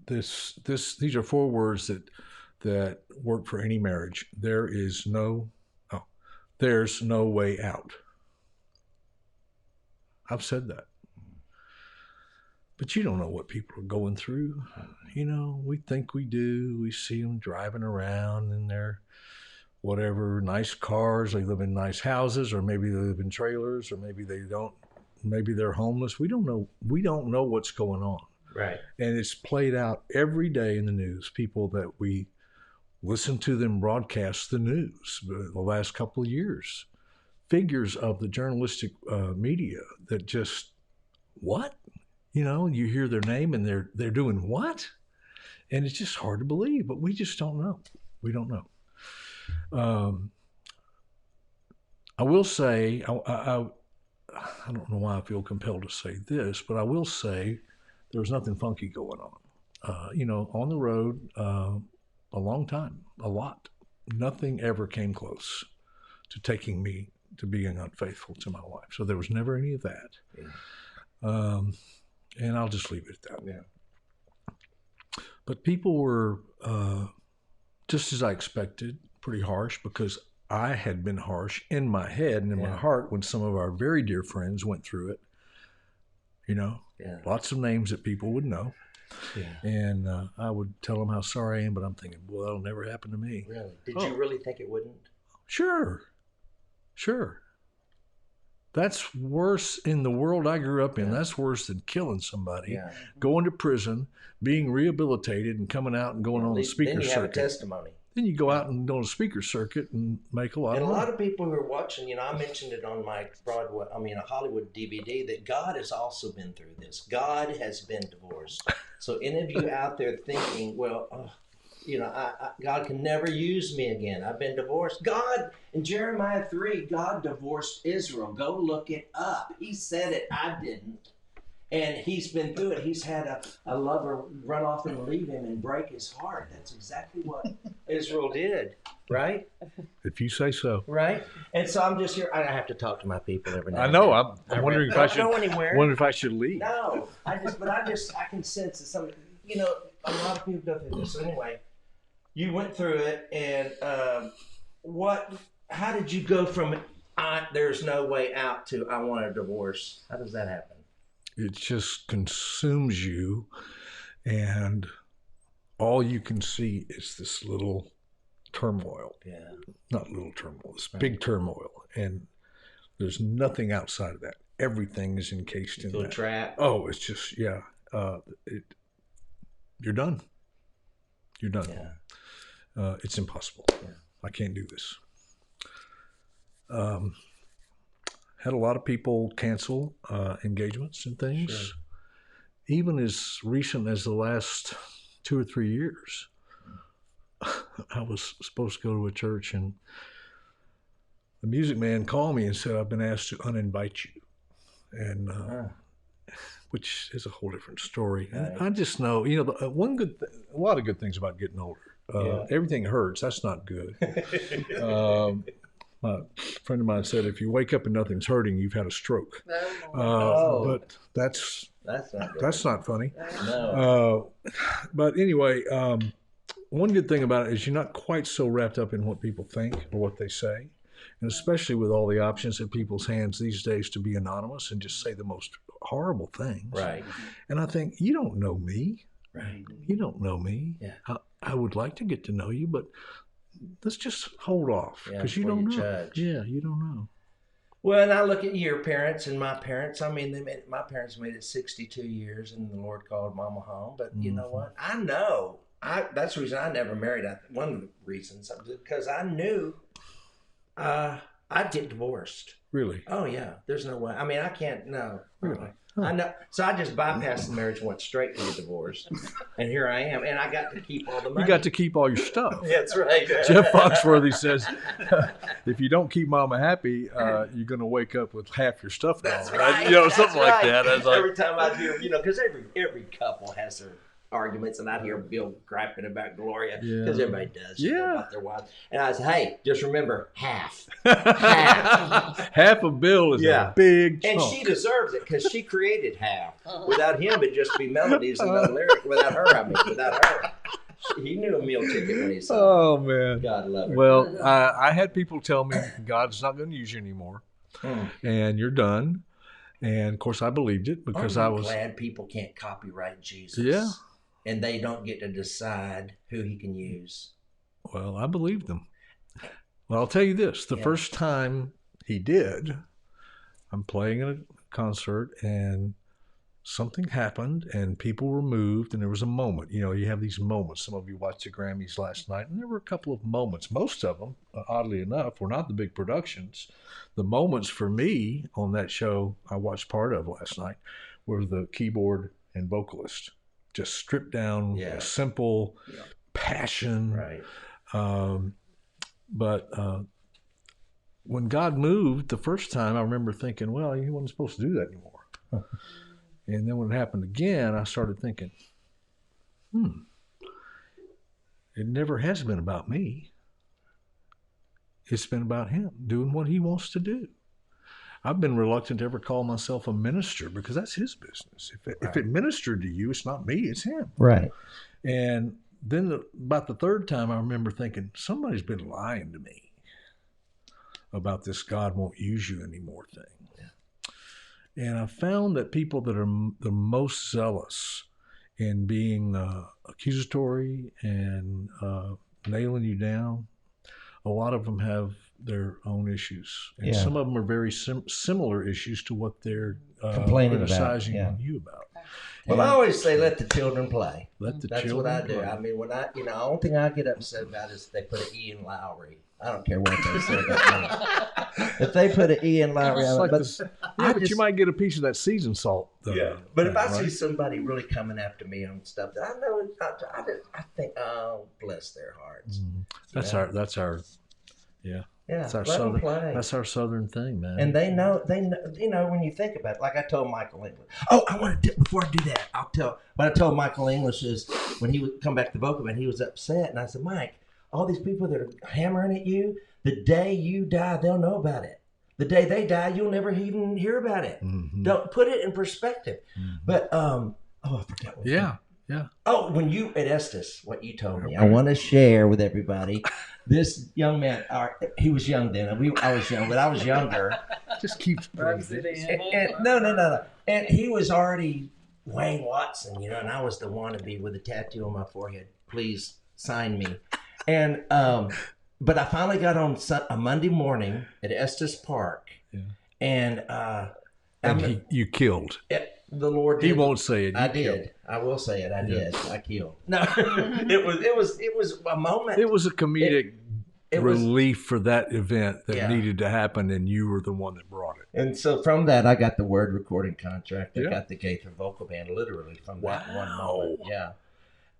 these are 4 words that work for any marriage. There's no way out. I've said that. But you don't know what people are going through. You know, we think we do. We see them driving around in their whatever, nice cars. They live in nice houses, or maybe they live in trailers, or maybe they don't. Maybe they're homeless. We don't know. We don't know what's going on. Right. And it's played out every day in the news. People that we listen to them broadcast the news the last couple of years. Figures of the journalistic media that just, what? You know, you hear their name and they're doing what? And it's just hard to believe, but we just don't know. We don't know. I will say, I don't know why I feel compelled to say this, but I will say there was nothing funky going on. You know, on the road, a long time, a lot. Nothing ever came close to taking me to being unfaithful to my wife. So there was never any of that. Yeah. And I'll just leave it at that. Yeah. But people were, just as I expected, pretty harsh, because I had been harsh in my head and in my heart when some of our very dear friends went through it. You know, lots of names that people would know. Yeah. And I would tell them how sorry I am, but I'm thinking, well, that'll never happen to me. Really? Did you really think it wouldn't? Sure. That's worse in the world I grew up in. Yeah. That's worse than killing somebody, going to prison, being rehabilitated, and coming out and going on the speaker circuit. Then you have a testimony. Then you go out and go on a speaker circuit and make a lot of money. And a lot of people who are watching, you know, I mentioned it on my a Hollywood DVD, that God has also been through this. God has been divorced. So any of you out there thinking, well, you know, God can never use me again. I've been divorced. God, in Jeremiah 3, God divorced Israel. Go look it up. He said it. I didn't. And he's been through it. He's had a lover run off and leave him and break his heart. That's exactly what Israel did, right? If you say so. Right? And so I'm just here. I have to talk to my people every now and then. I know. I'm wondering if I should. Wondering if I should leave. No, I can sense that some. You know, a lot of people go through this. So anyway, you went through it, and how did you go from there's no way out to I want a divorce? How does that happen? It just consumes you, and all you can see is this little turmoil. Yeah. Not little turmoil, this big turmoil. And there's nothing outside of that. Everything is encased in that. Trap. Oh, it's just, you're done. You're done. Yeah. It's impossible. Yeah. I can't do this. Had a lot of people cancel engagements and things, sure. Even as recent as the last 2 or 3 years. I was supposed to go to a church, and the music man called me and said, I've been asked to uninvite you, and which is a whole different story. Right. I just know, you know, a lot of good things about getting older. Everything hurts. That's not good. A friend of mine said, if you wake up and nothing's hurting, you've had a stroke. But that's not funny. No. But anyway, one good thing about it is you're not quite so wrapped up in what people think or what they say. And especially with all the options in people's hands these days to be anonymous and just say the most horrible things. Right. And I think, you don't know me. Right. You don't know me. Yeah. I would like to get to know you, but let's just hold off, because you don't know. Judge. Yeah, you don't know. Well, and I look at your parents and my parents. I mean, my parents made it 62 years, and the Lord called Mama home. But you know what? I know. That's the reason I never married. One of the reasons, because I knew I'd get divorced. Really? Oh yeah. There's no way. I mean, I can't. No. Really? I know. So I just bypassed the marriage and went straight to the divorce. And here I am. And I got to keep all the money. You got to keep all your stuff. That's right. Jeff Foxworthy says, if you don't keep Mama happy, you're going to wake up with half your stuff gone. That's right. You know, something like that. Every time I hear, you know, because every couple has their arguments, and I hear Bill griping about Gloria, because everybody does about their wives. And I say, hey, just remember, half. Half of Bill is a big chunk. And she deserves it, because she created half. Without him, it'd just be melodies and no lyric. Without her. He knew a meal ticket when he saw Oh, man. God love her. Well, I had people tell me God's not going to use you anymore, and you're done. And of course, I believed it because Aren't I you was glad people can't copyright Jesus. Yeah. And they don't get to decide who he can use. Well, I believed them. Well, I'll tell you this: the first time he did, I'm playing at a concert and something happened and people were moved and there was a moment. You know, you have these moments. Some of you watched the Grammys last night and there were a couple of moments. Most of them, oddly enough, were not the big productions. The moments for me on that show I watched part of last night were the keyboard and vocalist. Just stripped down, simple passion. Right. But when God moved the first time, I remember thinking, well, he wasn't supposed to do that anymore. And then when it happened again, I started thinking, it never has been about me. It's been about him doing what he wants to do. I've been reluctant to ever call myself a minister because that's his business. If it ministered to you, it's not me, it's him. Right. And then about the third time, I remember thinking, somebody's been lying to me about this God won't use you anymore thing. And I found that people that are the most zealous in being accusatory and nailing you down, a lot of them have their own issues. And some of them are very similar issues to what they're criticizing on you about. Well, I always say, let the children play. That's what I do. I mean, the only thing I get upset about is they put an E in Lowry. I don't care what they say about me. If they put an E in Lowry, but you might get a piece of that seasoned salt. But if I see somebody really coming after me on stuff that I know, I think, oh, bless their hearts. That's our that's our southern thing, man. And they know, when you think about it, like I told Michael English. Oh, before I do that, what I told Michael English is when he would come back to vocal band, he was upset. And I said, Mike, all these people that are hammering at you, the day you die, they'll know about it. The day they die, you'll never even hear about it. Don't put it in perspective. But, I forgot what Yeah. Oh, when you at Estes, what you told me, I want to share with everybody. This young man, he was young then. I was young, but I was younger. Just keep Rubs it in. No. And he was already Wayne Watson, and I was the wannabe with a tattoo on my forehead. Please sign me. And but I finally got on a Monday morning at Estes Park, and you killed. The Lord did. He won't say it. I did. I will say it. I did. I killed. No, it was a moment. It was a comedic relief for that event that needed to happen, and you were the one that brought it. And so from that, I got the word recording contract. I got the Gaither Vocal Band literally from that one moment. Yeah.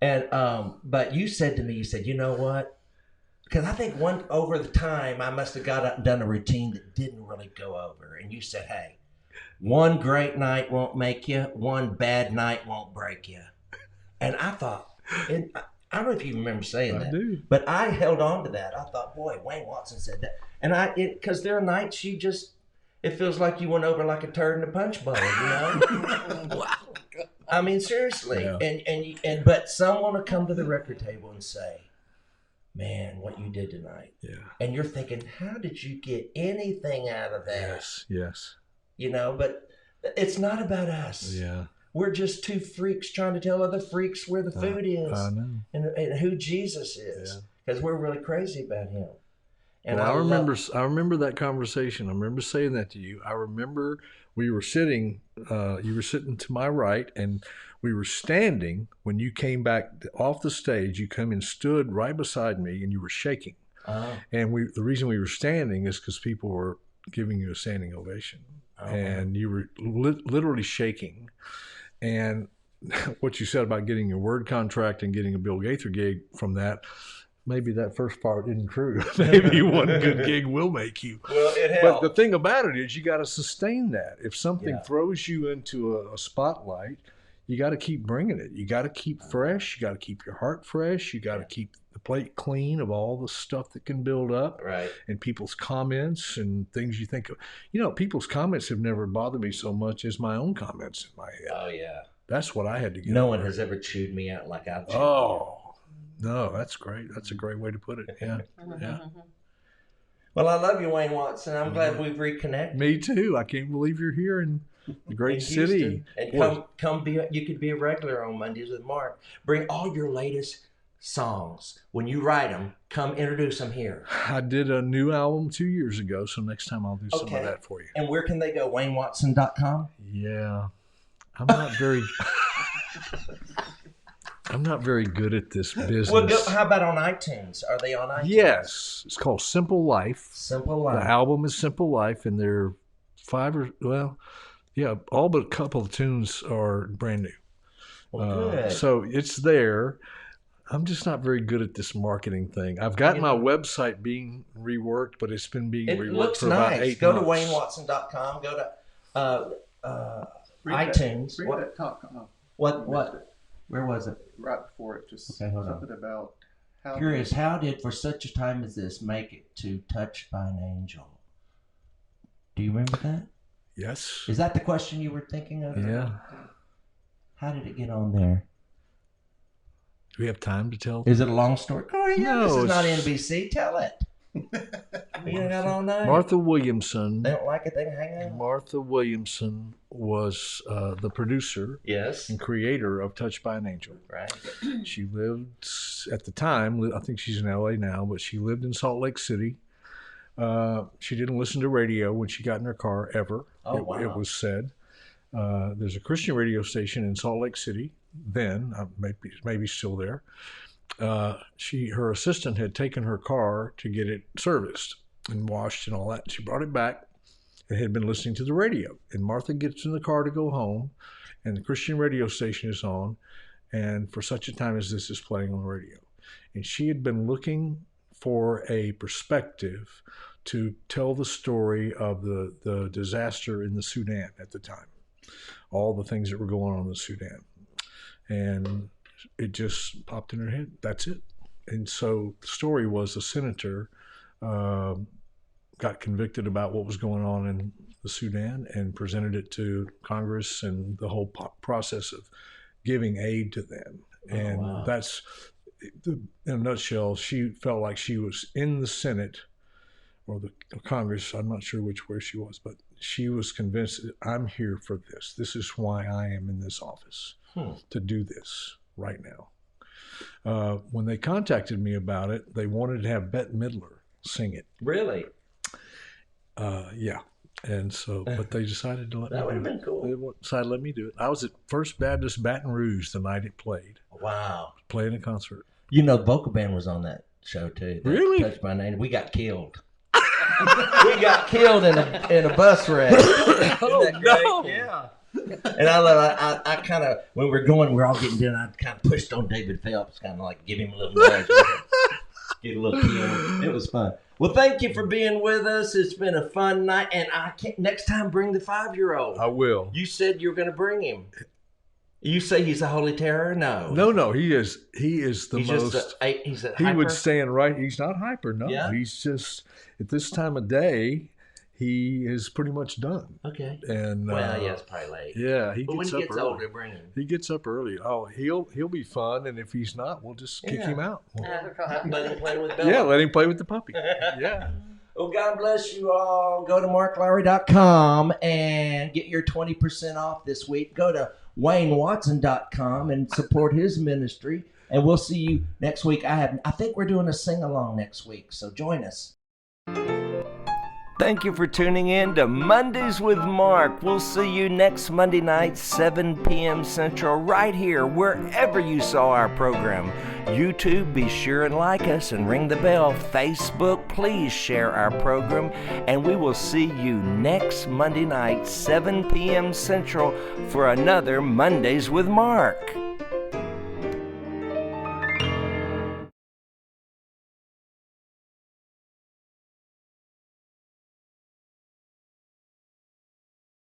And but you said to me, you know what? Because I think over the time I must have got up and done a routine that didn't really go over. And you said, hey, one great night won't make you, one bad night won't break you. And I thought, and I don't know if you remember saying that, but I held on to that. I thought, boy, Wayne Watson said that. And because there are nights it feels like you went over like a turd in a punch bowl, Wow. I mean, seriously. Yeah. But someone will come to the record table and say, man, what you did tonight. Yeah. And you're thinking, how did you get anything out of that? Yes. But it's not about us. Yeah. We're just two freaks trying to tell other freaks where the food is. I know. And who Jesus is. Because we're really crazy about him. And I remember that conversation. I remember saying that to you. I remember we were sitting, you were sitting to my right, and we were standing when you came back off the stage. You come and stood right beside me, and you were shaking. And the reason we were standing is because people were giving you a standing ovation. And you were literally shaking. And what you said about getting a word contract and getting a Bill Gaither gig from that, maybe that first part isn't true. Maybe one good gig will make you. Well, it helped. But the thing about it is you got to sustain that. If something throws you into a spotlight, you got to keep bringing it. You got to keep fresh. You got to keep your heart fresh. You got to keep the plate clean of all the stuff that can build up. Right. And people's comments and things you think of. People's comments have never bothered me so much as my own comments in my head. Oh, yeah. That's what I had to get. No one has ever chewed me out like I've chewed No, that's great. That's a great way to put it. Yeah. Yeah. Well, I love you, Wayne Watson. I'm glad we've reconnected. Me too. I can't believe you're here in great in city. Houston. And come be. You could be a regular on Mondays with Mark. Bring all your latest songs. When you write them, come introduce them here. I did a new album 2 years ago, so next time I'll do some of that for you. And where can they go? WayneWatson.com? Yeah. I'm not very good at this business. Well, how about on iTunes? Are they on iTunes? Yes. It's called Simple Life. Simple Life. The album is Simple Life, and they're all but a couple of tunes are brand new. Well, good. So it's there. I'm just not very good at this marketing thing. I've got my website being reworked, but it's been being reworked for about 8 months. Go to WayneWatson.com. Go to iTunes. Read that talk. What? Where was it? Right before it, just hold something on. about how. Curious, how did For Such a Time as This make it to Touched by an Angel? Do you remember that? Yes. Is that the question you were thinking of? Yeah. How did it get on there? Do we have time to tell? Is it a long story? Oh, yeah, No, this is it's- not NBC. Tell it. You ain't got all night. Martha Williamson. They don't like it. They can hang out. Martha Williamson was the producer Yes. and creator of Touched by an Angel. Right. She lived at the time. I think she's in LA now, but she lived in Salt Lake City. She didn't listen to radio when she got in her car ever. Oh, wow. It was said. There's a Christian radio station in Salt Lake City. Then maybe still there. Her assistant had taken her car to get it serviced and washed and all that. She brought it back and had been listening to the radio. And Martha gets in the car to go home, and the Christian radio station is on, and For Such a Time as This is playing on the radio. And she had been looking for a perspective to tell the story of the disaster in the Sudan at the time, all the things that were going on in the Sudan. And it just popped in her head. That's it. And so the story was a senator got convicted about what was going on in the Sudan and presented it to Congress and the whole process of giving aid to them. And wow. That's, in a nutshell, she felt like she was in the Senate or the Congress. I'm not sure where she was, but she was convinced that I'm here for this. This is why I am in this office. To do this right now. When they contacted me about it, they wanted to have Bette Midler sing it. Really? Yeah. And so, but they decided to let me do it. That would have been cool. They decided to let me do it. I was at First Baptist Baton Rouge the night it played. Wow. Playing a concert. You know, Vocal Band was on that show too. Really? Touched by an Angel. We got killed. We got killed in a bus wreck. Oh, no. Yeah. And I kind of, when we're going, we're all getting done. I kind of pushed on David Phelps, kind of like give him a little nudge. Get a little kill. It was fun. Well, thank you for being with us. It's been a fun night. And next time, bring the 5-year-old. I will. You said you were going to bring him. You say he's a holy terror? No. No, he is the he's most. Just he's a he hyper? would stand right. He's not hyper. No, Yeah? He's just at this time of day. He is pretty much done. Okay. And well, yeah, it's probably late. Yeah, but when he gets early. older, bring him. He gets up early. Oh, he'll be fun, and if he's not, we'll just kick him out. Let him play with Bella. Yeah, let him play with the puppy. Yeah. Well, God bless you all. Go to marklowry.com and get your 20% off this week. Go to waynewatson.com and support his ministry. And we'll see you next week. I think we're doing a sing-along next week, so join us. Thank you for tuning in to Mondays with Mark. We'll see you next Monday night, 7 p.m. Central, right here, wherever you saw our program. YouTube, be sure and like us and ring the bell. Facebook, please share our program. And we will see you next Monday night, 7 p.m. Central, for another Mondays with Mark.